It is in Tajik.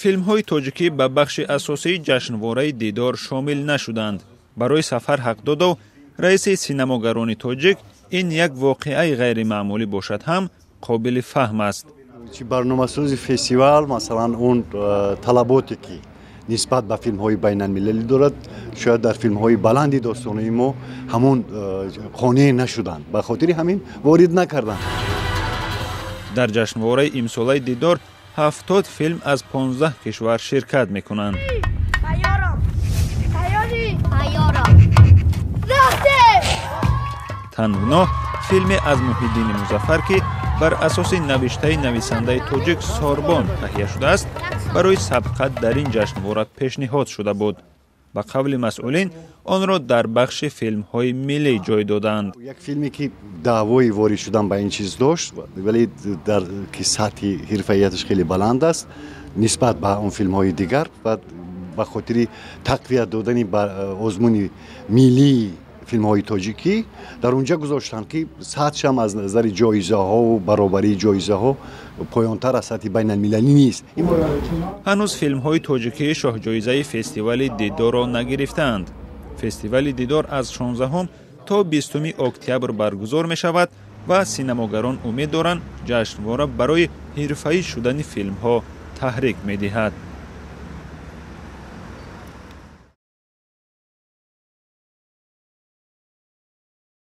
филмҳои тоҷикӣ ба бахши асосии ҷашнвораи дидор шомил нашуданд. Барои Сафар Ҳақдодов, раиси синамогарони тоҷик, ин як воқеаи ғайримаъмулӣ бошад ҳам қобили фаҳм аст. барномасози фестивал масалан он талаботе ки нисбат ба филмҳои байналмилалӣ дорад, шояд дар филмҳои баланди достонаи мо ҳамон қонеъ нашуданд, ба хотири ҳамин ворид накарданд. дар ҷашнвораи имсолаи дидор 70 филм аз 15 кишвар ширкат мекунанд. Тангно филме аз Муҳиддини Музаффар ки бар асоси навиштаи нависандаи тоҷик Сорбон таҳия шудааст, барои сабқат дар ин ҷашнвора пешниҳод шуда буд. ба қавли масъулин, онро дар бахши филмҳои миллӣ ҷой доданд. як филме ки даъвои ворид шудан ба ин чиз дошт, вале дар ки сатҳи ҳирфаияташ хеле баланд аст нисбат ба он филмҳои дигар ва ба хотири тақвият додани ба озмуни миллии филмҳои тоҷикӣ дар он ҷо гузоштанд ки сатҳшам аз назари ҷоизаҳо баробарии ҷоизаҳо поёнтар аз сатҳи байналмилалӣ нест. ҳанӯз филмҳои тоҷикӣ шоҳҷоизаи фестивали дидорро нагирифтаанд. фестивали дидор аз 16 то 20 октябр баргузор мешавад ва синамогарон умед доранд ҷашнвора барои ҳирфаӣ шудани филмҳо таҳрик медиҳад.